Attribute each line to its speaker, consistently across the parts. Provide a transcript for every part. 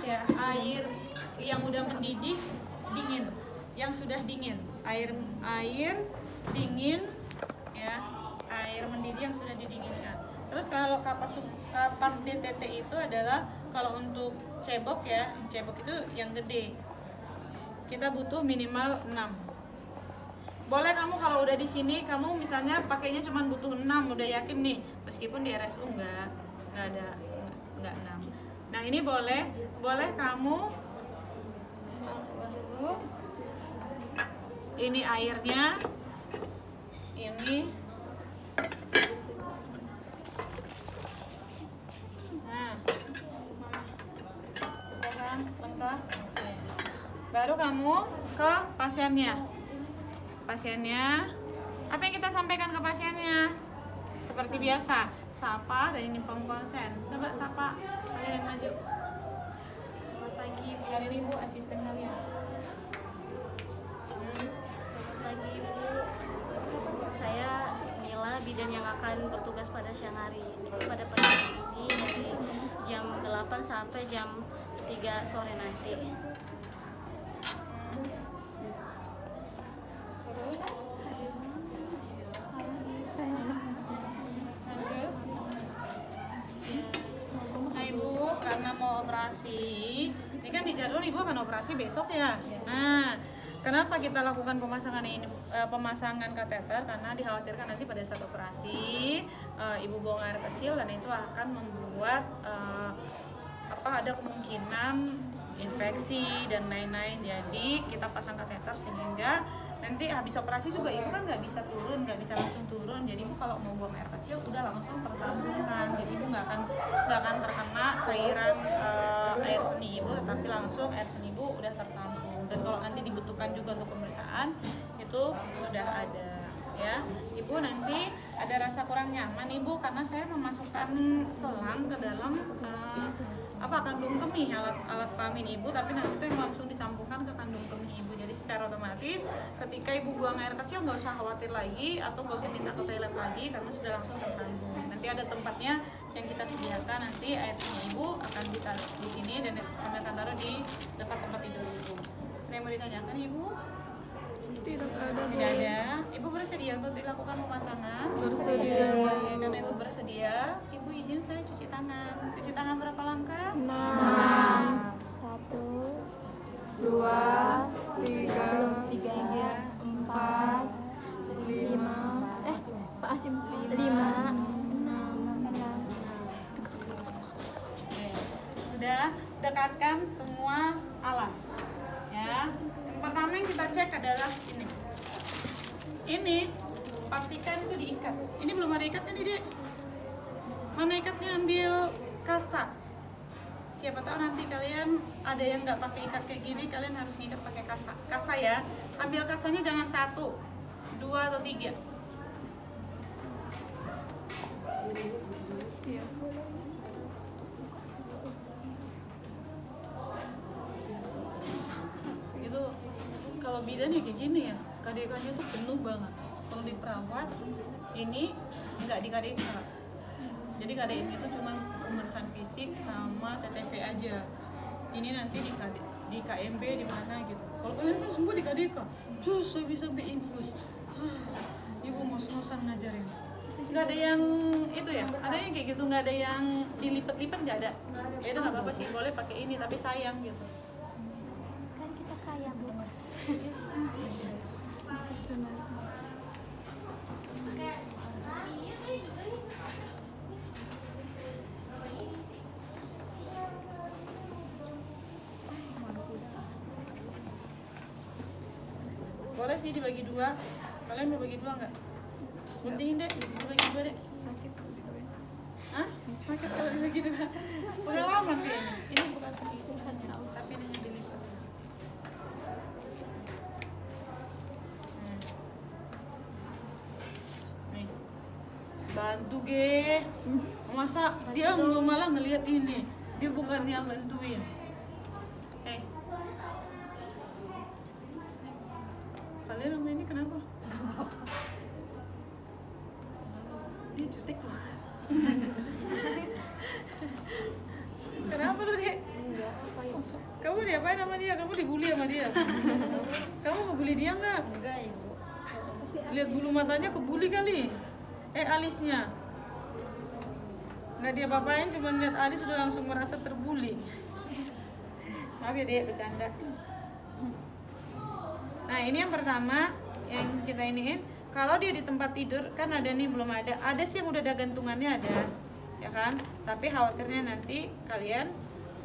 Speaker 1: ya, air yang udah mendidih dingin, yang sudah dingin, air dingin ya, air mendidih yang sudah didinginkan. Terus kalau kapas DTT itu adalah kalau untuk cebok ya, cebok itu yang gede. Kita butuh minimal 6. Boleh kamu kalau udah di sini kamu misalnya pakainya cuma butuh 6, udah yakin nih, meskipun di RSU enggak 6. Nah, ini boleh kamu ini airnya ini. Nah, kan lengkap. Oke. Baru kamu ke pasiennya. Apa yang kita sampaikan ke pasiennya? Seperti biasa, sapa dan inform konsen. Coba sapa, kalian maju.
Speaker 2: Selamat pagi Ibu.
Speaker 1: Kalian Ibu asisten kalian.
Speaker 2: Selamat pagi Ibu. Saya Mila, bidan yang akan bertugas pada siang hari ini. Pada pagi ini dari jam 8 sampai jam 3 sore nanti.
Speaker 1: Nah Ibu, karena mau operasi, ini kan di jadwal Ibu akan operasi besok ya. Nah, kenapa kita lakukan pemasangan kateter? Karena dikhawatirkan nanti pada saat operasi Ibu buang air kecil dan itu akan membuat ada kemungkinan infeksi dan lain-lain. Jadi kita pasang kateter sehingga nanti habis operasi juga Ibu kan nggak bisa langsung turun. Jadi Ibu kalau mau buang air kecil udah langsung tersambungkan. Jadi Ibu nggak akan terkena cairan air seni Ibu, tetapi langsung air seni Ibu udah tertampung. Dan kalau nanti dibutuhkan juga untuk pemeriksaan itu sudah ada ya. Ibu nanti ada rasa kurang nyaman Ibu karena saya memasukkan selang ke dalam kandung kemih, alat kelamin Ibu, tapi nanti itu yang langsung disambungkan ke kandung kemih Ibu. Jadi secara otomatis ketika Ibu buang air kecil nggak usah khawatir lagi atau nggak usah minta ke toilet lagi karena sudah langsung tersambung. Nanti ada tempatnya yang kita sediakan, nanti airnya Ibu akan ditaruh di sini dan kami akan taruh di dekat tempat tidur Ibu. Ada yang mau ditanyakan Ibu? Tidak ada. Ibu bersedia untuk dilakukan pemasangan? Bersedia. Karena Ibu bersedia, Ibu izin saya cuci tangan. Cuci tangan berapa langkah?
Speaker 3: 6 1 2 3 4 5 Pak Asim 5 6
Speaker 1: Sudah, dekatkan semua alat ya. Yang pertama yang kita cek adalah ini pastikan itu diikat. Ini belum ada ikatnya nih Dek. Mana ikatnya? Ambil kasa. Siapa tahu nanti kalian ada yang nggak pakai ikat kayak gini, kalian harus ngikat pakai kasa ya. Ambil kasanya jangan 1, 2 atau 3. Itu kalau bidan ya kayak gini ya, KDK-nya tuh penuh banget. Kalau di perawat ini nggak di KDK. Jadi KDM itu cuma pemeriksaan fisik sama TTV aja. Ini nanti di KMB di mana gitu. Kalau kalian kan semua di KDK, cus sampai infus. Ibu ngos-ngosan ngajarin. Nggak ada yang itu ya, ada yang kayak gitu, nggak ada yang dilipat-lipat, nggak ada. Ya udah nggak apa-apa sih, boleh pakai ini tapi sayang gitu.
Speaker 3: kan kita kaya Bu.
Speaker 1: Boleh sih dibagi 2. Kalian mau bagi 2 nggak? Guntingin deh, dibagi 2 deh. Sakit. Hah? Sakit kalau dibagi 2. Pengalaman kayaknya. Ini bukan sedikit, tapi ini hanya dilipat. Nih. Bantu ge. Masa dia malah ngeliat ini. Dia bukannya bantuin. Kalian sama ini kenapa? Gak apa-apa. Dia jutek loh. Kenapa lu Dek?
Speaker 3: Enggak, apa ya?
Speaker 1: Kamu diapain sama dia? Kamu dibully sama dia? Kamu ngebully dia nggak?
Speaker 2: Enggak ibu.
Speaker 1: Lihat bulu matanya kebuli kali. Alisnya. Nggak dia papain, cuma lihat alis sudah langsung merasa terbuli. Maaf ya dek, bercanda. Nah ini yang pertama yang kita iniin. Kalau dia di tempat tidur kan ada nih, belum ada. Ada sih yang udah ada gantungannya ada, ya kan? Tapi khawatirnya nanti kalian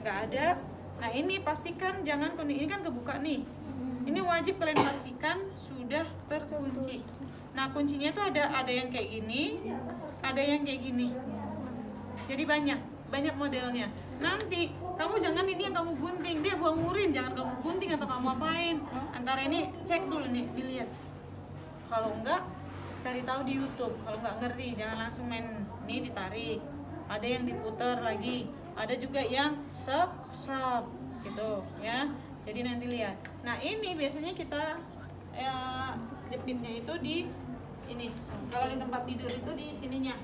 Speaker 1: nggak ada. Nah ini pastikan jangan ini kan kebuka nih. Ini wajib kalian pastikan sudah terkunci. Nah kuncinya tuh ada yang kayak gini, ada yang kayak gini. Jadi banyak modelnya. Nanti kamu jangan ini yang kamu gunting, dia buang urin, jangan kamu gunting atau kamu apain. Antara ini cek dulu nih, dilihat. Kalau enggak cari tahu di YouTube. Kalau enggak ngerti jangan langsung main nih ditarik. Ada yang diputer lagi, ada juga yang sep gitu ya. Jadi nanti lihat. Nah ini biasanya kita jepitnya itu di ini. Kalau di tempat tidur itu di sininya,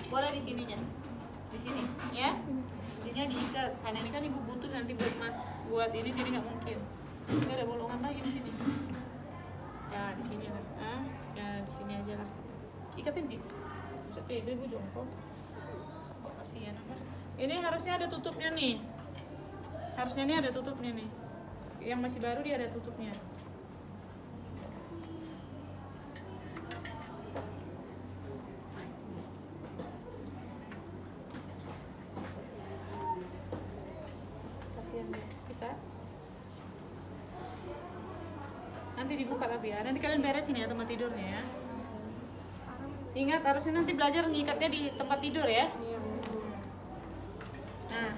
Speaker 1: boleh di sininya, di sini ya. Intinya diikat. Karena ini kan ibu butuh nanti buat ini, jadi nggak mungkin. Ini ada bolongan lagi di sini. Ya di sini lah. Ya di sini aja lah. Ikatin di. Maksudnya ibu jongkok. Oh, kasihan apa? Ini harusnya ada tutupnya nih. Harusnya ini ada tutupnya nih. Yang masih baru dia ada tutupnya. Kasihan dia. Bisa? Nanti dibuka tapi ya. Nanti kalian beresin ya tempat tidurnya ya. Ingat harusnya nanti belajar ngikatnya di tempat tidur ya. Nah,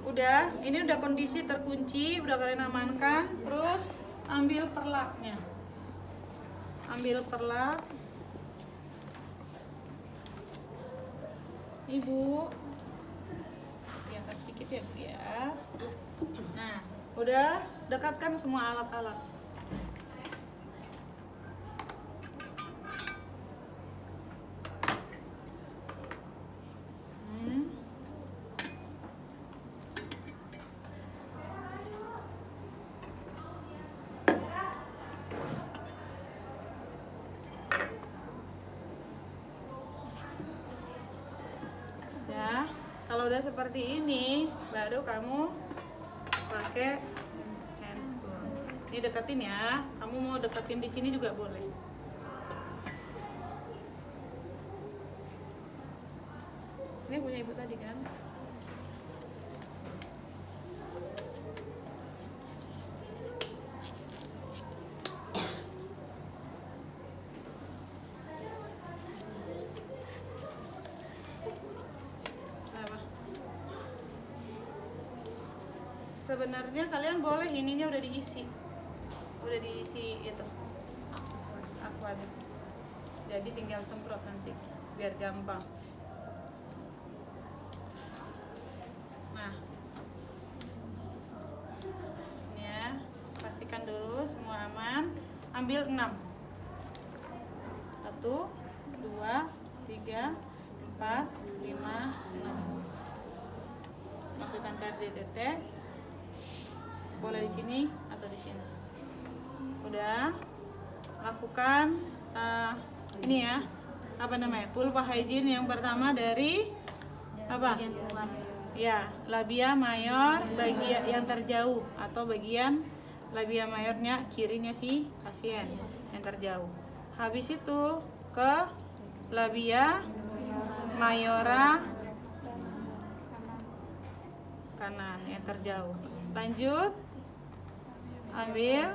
Speaker 1: udah, ini udah kondisi terkunci, udah kalian amankan. Terus ambil perlaknya. Ambil perlak. Ibu, diangkat sedikit ya Bu ya. Nah, udah dekatkan semua alat-alat. Ya, kalau udah seperti ini, baru kamu pakai handscreen. Ini deketin ya. Kamu mau deketin di sini juga boleh. Ini punya ibu tadi kan? Sebenarnya kalian boleh ininya udah diisi itu aquadis, jadi tinggal semprot nanti biar gampang. Nah ini ya, pastikan dulu semua aman. Ambil 6, 1, 2, 3, 4, 5, 6. Masukkan KDTT. Boleh di sini atau di sini. Udah, lakukan ini ya, apa namanya, pulpa hygiene yang pertama dari apa?
Speaker 2: Bagian luar.
Speaker 1: Ya, labia mayor bagian yang terjauh atau bagian labia mayornya kirinya si pasien yang terjauh. Habis itu ke labia mayora kanan yang terjauh. Lanjut. Ambil,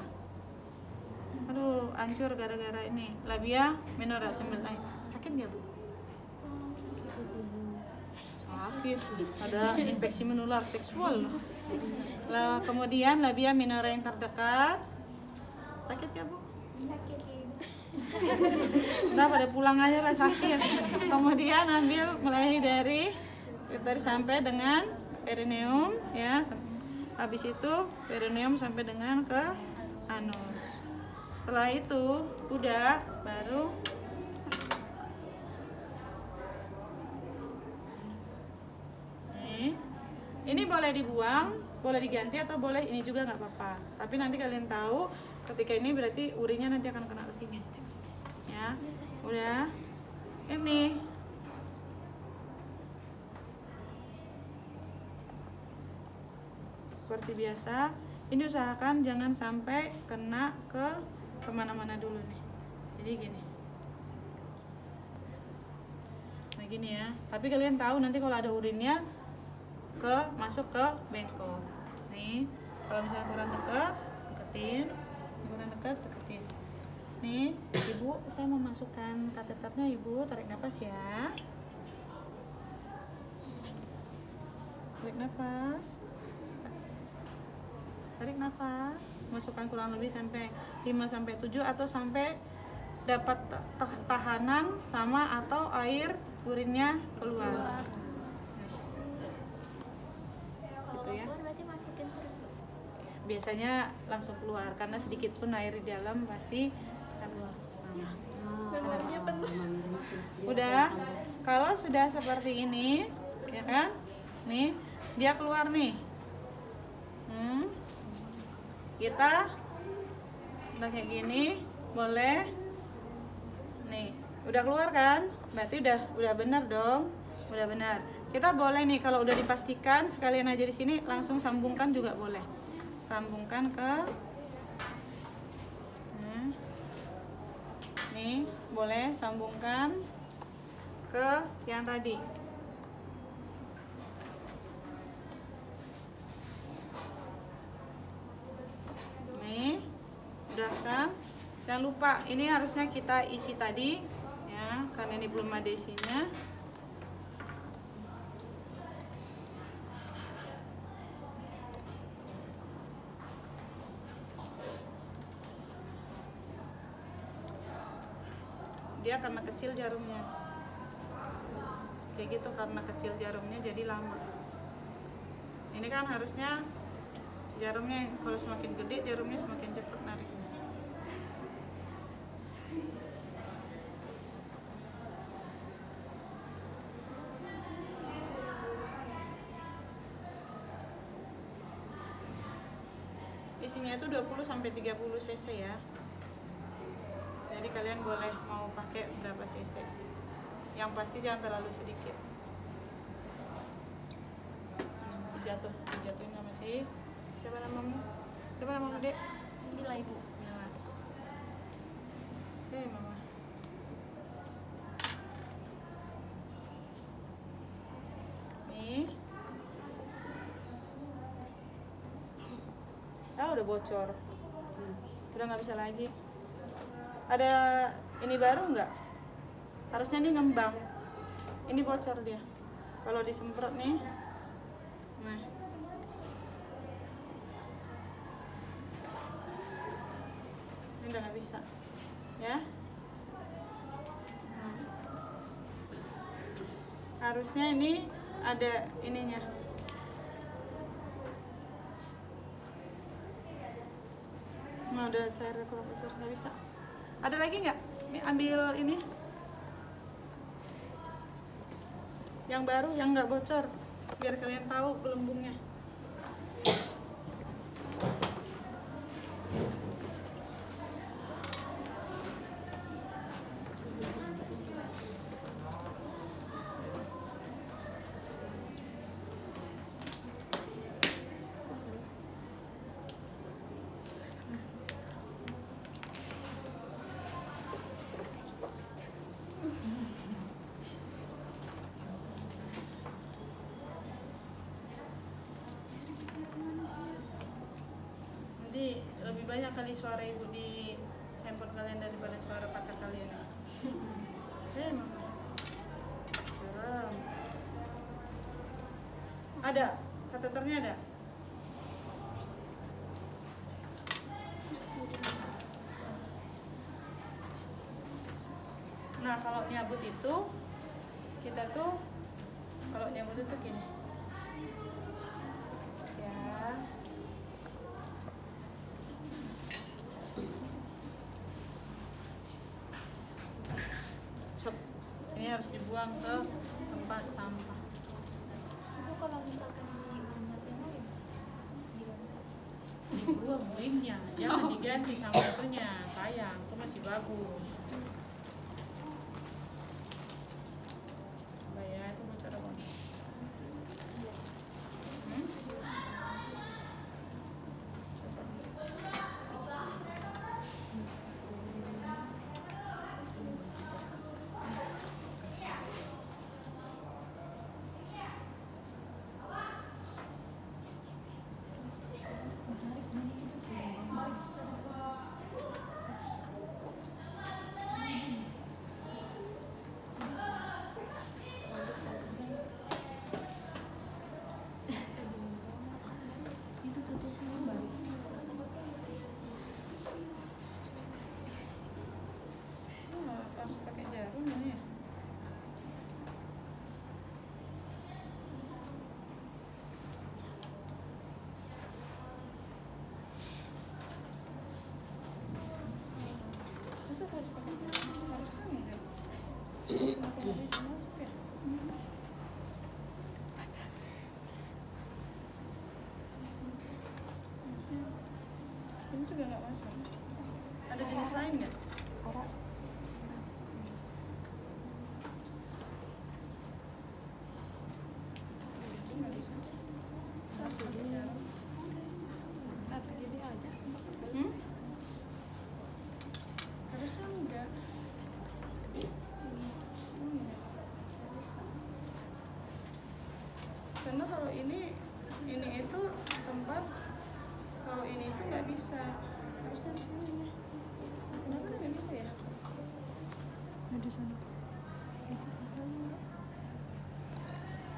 Speaker 1: aduh hancur gara-gara ini labia minora sambil sakit nggak Bu? Sakit, ada infeksi menular seksual. Lalu kemudian labia minora yang terdekat, sakit nggak Bu?
Speaker 3: Sakit.
Speaker 1: Udah pada pulang aja lah sakit. Kemudian ambil mulai dari sampai dengan perineum ya. Habis itu perineum sampai dengan ke anus. Setelah itu udah baru nih Ini boleh dibuang, boleh diganti atau boleh ini juga nggak apa-apa. Tapi nanti kalian tahu ketika ini berarti urinnya nanti akan kena ke sini. Ya, udah. Ini. Seperti biasa, ini usahakan jangan sampai kena ke kemana-mana dulu nih. Jadi gini. Nah gini ya. Tapi kalian tahu nanti kalau ada urinnya masuk ke bengkok. Nih, kalau misalnya kurang dekat, deketin. Kurang dekat, deketin. Nih, ibu, saya mau masukkan kateternya, ibu. Tarik nafas ya. Tarik nafas. Tarik nafas. Masukkan kurang lebih sampai 5 sampai 7 atau sampai dapat tahanan sama atau air urinnya keluar.
Speaker 3: Kalau nggak keluar berarti masukin terus, Bu?
Speaker 1: Biasanya langsung keluar karena sedikit pun air di dalam pasti akan keluar.
Speaker 2: Memorinya penuh.
Speaker 1: Udah, kalau sudah seperti ini, ya kan? Nih, dia keluar nih. Kita udah kayak gini, boleh. Nih, udah keluar kan? Berarti udah benar dong. Udah benar. Kita boleh nih kalau udah dipastikan sekalian aja di sini langsung sambungkan juga boleh. Sambungkan ke nih, boleh sambungkan ke yang tadi. Nih, udah kan? Jangan lupa ini harusnya kita isi tadi ya, karena ini belum ada isinya. Dia karena kecil jarumnya, kayak gitu, karena kecil jarumnya jadi lama. Ini kan harusnya jarumnya kalau semakin gede jarumnya semakin cepat nariknya. Isinya itu 20 sampai 30 cc ya. Jadi kalian boleh mau pakai berapa cc. Yang pasti jangan terlalu sedikit. Dijatuhin sama si siapa namamu? Siapa namamu, Dek?
Speaker 2: Mila, Ibu.
Speaker 1: Mila. Mama. Nih. Udah bocor. Udah nggak bisa lagi. Ada ini baru nggak? Harusnya ini ngembang. Ini bocor dia. Kalau disemprot nih, nah, ini udah nggak bisa, ya. Nah. Harusnya ini ada ininya. Nah, udah cair kalau bocor nggak bisa. Ada lagi nggak? Ambil ini yang baru yang nggak bocor biar kalian tahu gelembungnya. Nanti lebih banyak kali suara ibu di handphone kalian daripada suara pacar kalian. Emang serem. Ada kateternya ada. Nah, kalau nyabut itu kita tuh kalau nyabut itu gini. Ya. Ini harus dibuang ke tempat sampah.
Speaker 3: Itu kalau misalkan di
Speaker 1: dibuang lintnya, jangan diganti sama itunya, sayang, itu masih bagus. Coba ya, itu bocor apa? Hmm? Harus pakai jarum ini ya. Masa harus pakai jarum? Harus kan ya? Kenapa nggak bisa masuk ya? Ini juga nggak masuk. Ada jenis lain nggak? Nggak bisa sih. Harus pakai jarum. Hmm? Harusnya enggak. Enggak bisa. Karena kalau ini itu tempat, kalau ini itu nggak bisa. Harusnya di sini. Kenapa nggak bisa ya?
Speaker 4: Di sana. Itu sana.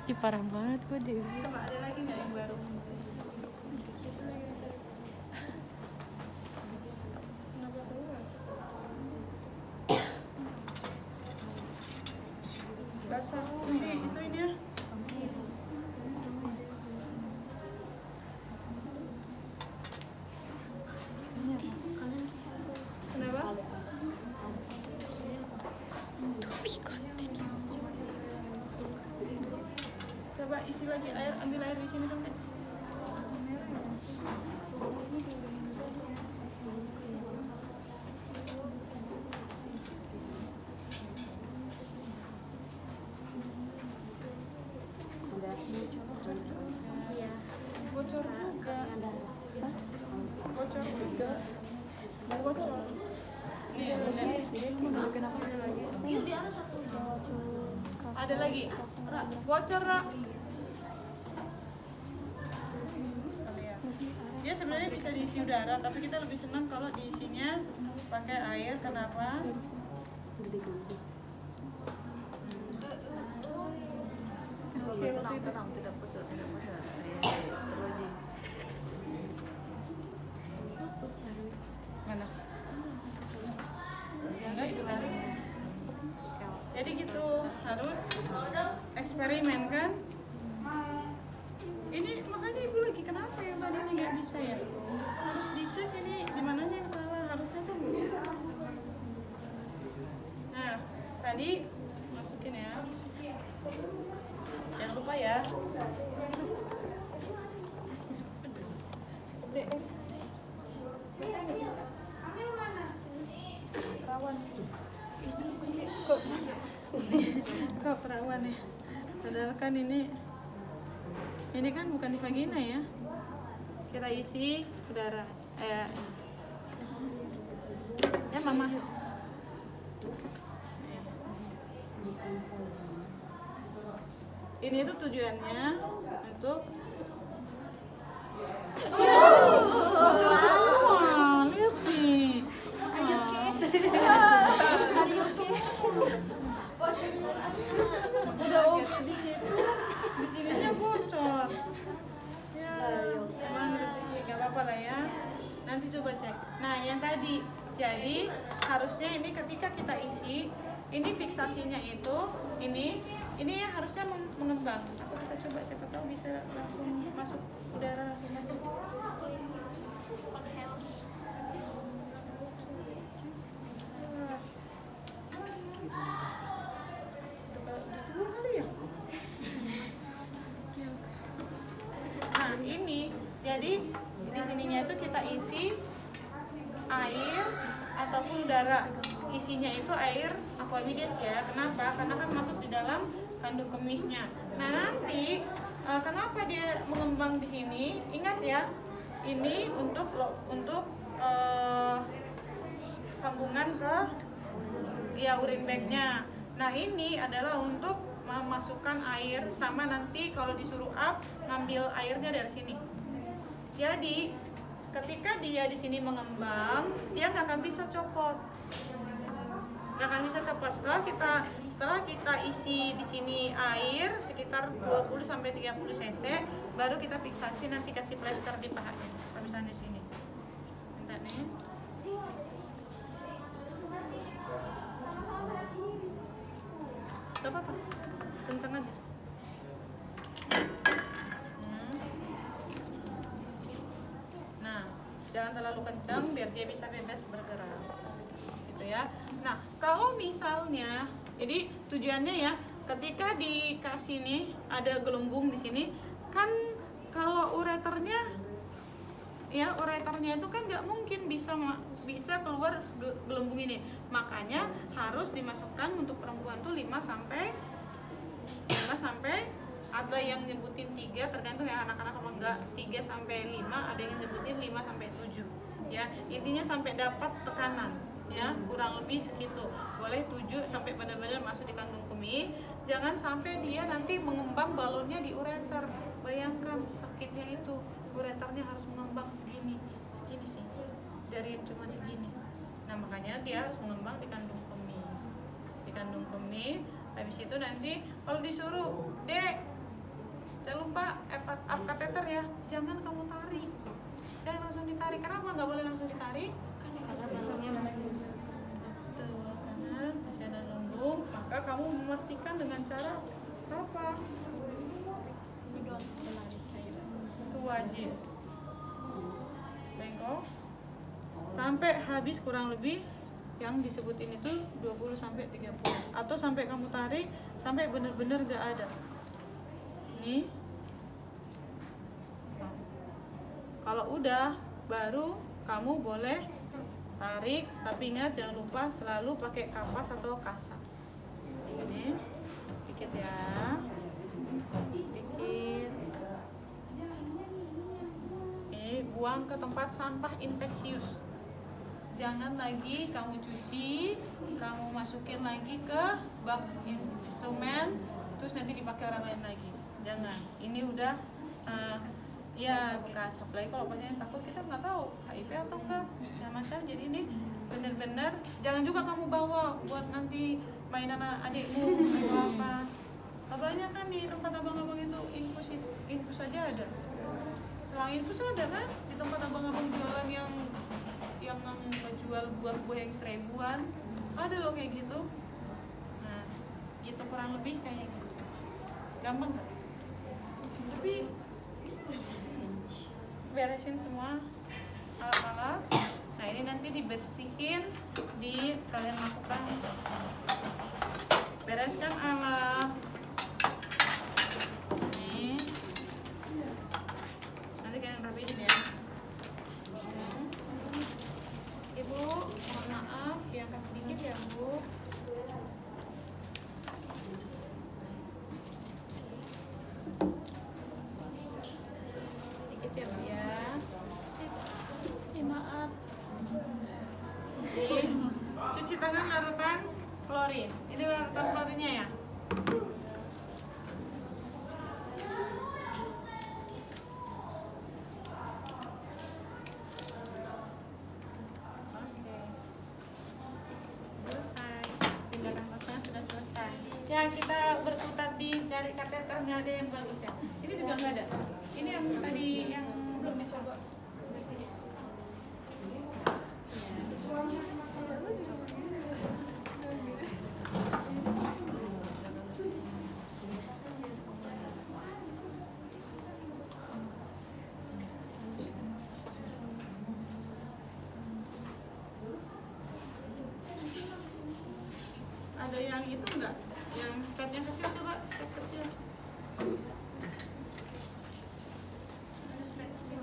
Speaker 4: Ih, parah banget kok deh.
Speaker 1: Coba ada lagi nggak yang baru? Kenapa keluar? Basah. Nanti itu ini ya. Kenapa? Coba isi lagi air, ambil air di sini dong, Nek.
Speaker 2: Iya.
Speaker 1: Bocor juga. Bocor juga. Bocor. Nih, lihat.
Speaker 3: Iya, di atas satu.
Speaker 1: Ada lagi. Bocor, Ra. Dia sebenarnya bisa diisi udara, tapi kita lebih senang kalau diisinya pakai air. Kenapa?
Speaker 4: Tenang, tidak bocor, tidak bocor. Teruji.
Speaker 1: Mana? Enggak juga. Jadi gitu, harus eksperimen kan? Ini makanya ibu lagi kenapa yang tadi ini nggak bisa ya? Harus dicek ini di mananya yang salah, harusnya tuh. Nah, tadi masukin ya. Jangan lupa ya. Dek, nggak bisa. Perawan. Kok perawan ya? Padahal kan ini kan bukan di vagina ya. Kita isi udara. Mama. Ini tuh tujuannya untuk bocor semua. Lihat nih. Bocor semua. Udah di situ, di sininya bocor. Ya, emang rezeki, nggak apa-apa lah ya. Nanti coba cek. Nah, yang tadi, jadi harusnya ini ketika kita isi, ini fiksasinya itu, ini yang harusnya mengembang. Atau kita coba, siapa tahu bisa langsung masuk udara, langsung masuk. Nah, ini jadi di sini sininya itu kita isi air ataupun udara. Isinya itu air aquabides ya. Kenapa? Karena kan masuk di dalam kandung kemihnya. Nah nanti kenapa dia mengembang di sini? Ingat ya, ini untuk sambungan ke urin bagnya. Nah ini adalah untuk memasukkan air, sama nanti kalau disuruh up ngambil airnya dari sini. Jadi ketika dia di sini mengembang, dia nggak akan bisa copot. Setelah kita isi di sini air sekitar 20 sampai 30 cc, baru kita fiksasi, nanti kasih plester di pahanya. Misalnya di sini. Bentar nih. Gak apa-apa, kenceng aja. Nah, jangan terlalu kencang biar dia bisa bebas bergerak, gitu ya. Nah, kalau misalnya, jadi tujuannya ya, ketika dikasih nih ada gelembung di sini, kan kalau ureternya itu kan nggak mungkin bisa keluar gelembung ini, makanya harus dimasukkan untuk perempuan tuh 5 sampai ada yang nyebutin 3, tergantung ya anak-anak, kalau enggak 3 sampai 5, ada yang nyebutin 5 sampai 7 ya. Intinya sampai dapat tekanan ya, kurang lebih segitu. Boleh 7 sampai benar-benar masuk di kandung kemih. Jangan sampai dia nanti mengembang balonnya di ureter. Bayangkan sakitnya itu, ureternya harus mengembang segini sih, dari yang cuma segini. Nah makanya dia harus mengembang di kandung kemih. Habis itu nanti kalau disuruh, Dek, jangan lupa up kateter ya, jangan kamu tarik, jangan langsung ditarik. Kenapa nggak boleh langsung ditarik?
Speaker 2: Karena balonnya masih
Speaker 1: karena masih ada lembung. Maka kamu memastikan dengan cara apa? Itu wajib. Bengkok sampai habis, kurang lebih yang disebutin itu 20 sampai 30, atau sampai kamu tarik sampai benar-benar gak ada. Nih. Kalau udah, baru kamu boleh tarik, tapi ingat jangan lupa selalu pakai kapas atau kasa. Ini dikit ya. Dikit. Ini buang ke tempat sampah infeksius. Jangan lagi kamu cuci, kamu masukin lagi ke bak instrumen, terus nanti dipakai orang lain lagi. Jangan. Ini udah ya bekas. Apalagi kalau pasien takut, kita nggak tahu HIV atau enggak, ya macam. Jadi ini benar-benar jangan juga kamu bawa buat nanti mainan adikmu atau apa. Banyak kan di tempat abang-abang itu infus aja ada. Selang infus ada kan di tempat abang-abang jualan yang jual buah-buah yang 1000-an, ada loh kayak gitu. Nah, gitu kurang lebih kayak gitu. Gampang gak? Tapi beresin semua alat-alat. Nah, ini nanti dibersihin, kalian lakukan. Bereskan alat. Nih. Nanti kalian rapihin ya. Ibu, mohon maaf, diangkat sedikit ya Bu. Sedikit ya Bu ya.
Speaker 2: maaf.
Speaker 1: Cuci tangan larutan klorin. Ini larutan klorinnya ya. Ya, kita berkutat di cari kateter, nggak ada yang bagus ya. Ini juga nggak ada. Ini yang tadi yang belum dicoba. Ada yang itu enggak? Yang spet yang kecil, coba spet kecil. Ada spet kecil.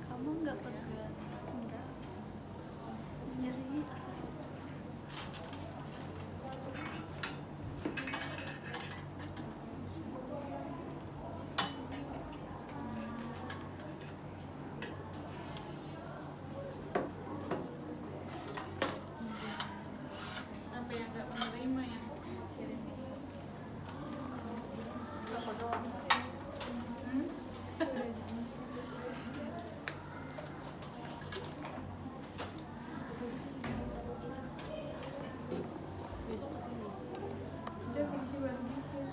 Speaker 4: Kamu nggak pegang? Enggak. Nyeri.
Speaker 1: Apa yang nggak menerima ya? Kirim.
Speaker 3: Apa doang?
Speaker 1: Udah isi baru dikit.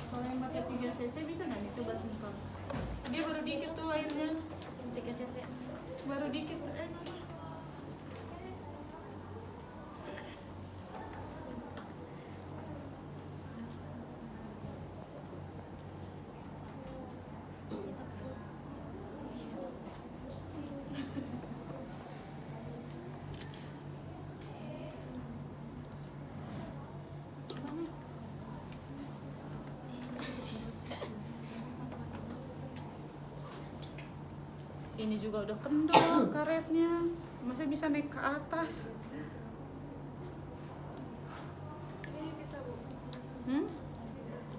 Speaker 1: Kalau yang pakai 3 cc bisa nggak dicoba semprot? Dia baru dikit tuh airnya.
Speaker 2: 3 cc.
Speaker 1: Baru dikit. Ini juga udah kendor karetnya, masa bisa naik ke atas?
Speaker 3: Ini bisa bu.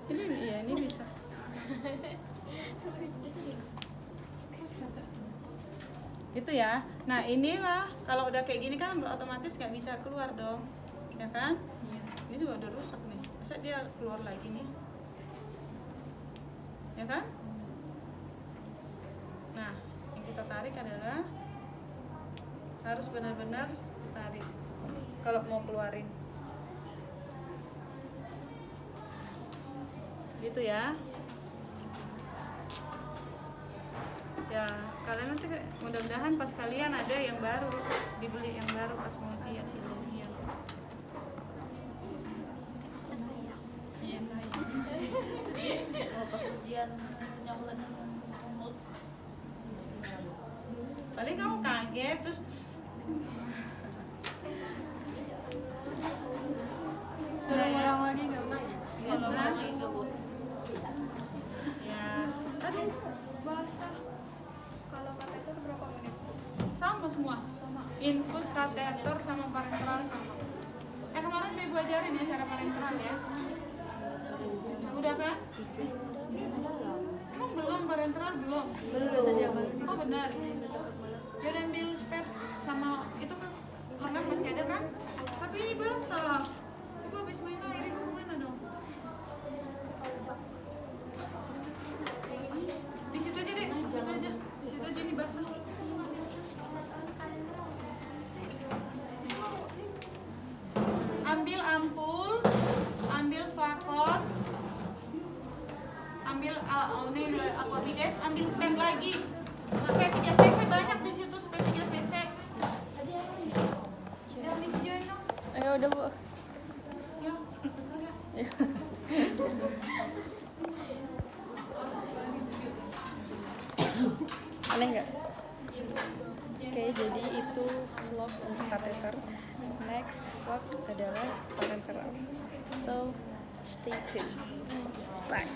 Speaker 1: Ini iya, ini bisa. Gitu ya. Nah inilah kalau udah kayak gini kan otomatis nggak bisa keluar dong, ya kan? Ini juga udah rusak nih. Masa dia keluar lagi nih? Ya kan? Nah, yang kita tarik adalah harus benar-benar tarik kalau mau keluarin. Gitu ya. Ya, kalian nanti mudah-mudahan pas kalian ada yang baru, dibeli yang baru pas mau ujian, sebelum ujian. Iya,
Speaker 3: Kalau pas ujian nyamlet.
Speaker 1: paling kamu kaget terus
Speaker 3: Suruh orang lagi nggak bu?
Speaker 1: Kalau
Speaker 3: Lagi nggak bu?
Speaker 1: ya, aduh basah.
Speaker 3: Kalau kateter berapa menit?
Speaker 1: Sama semua. Infus, kateter, sama parenteral sama. Kemarin udah ibu ajarin ya cara parenteral ya. Udah kan? Emang belum parenteral belum?
Speaker 3: Belum.
Speaker 1: Oh benar. Ya udah ambil spet sama itu kan lengan masih ada kan? Tapi ini basah. Ibu habis main air ibu kemana dong? Di situ aja deh, di situ aja. Di situ aja ini basah. Ambil ampul, ambil flakon, ambil ini aquabidet, ambil spend lagi. Spend 3 cc banyak di situ, spend 3 cc. Ya, videoin dong.
Speaker 4: Ya udah bu.
Speaker 1: Ya, udah.
Speaker 4: Aneh nggak? Oke, jadi itu vlog untuk kateter. Next vlog adalah parenteral. So, stay tuned. Bye.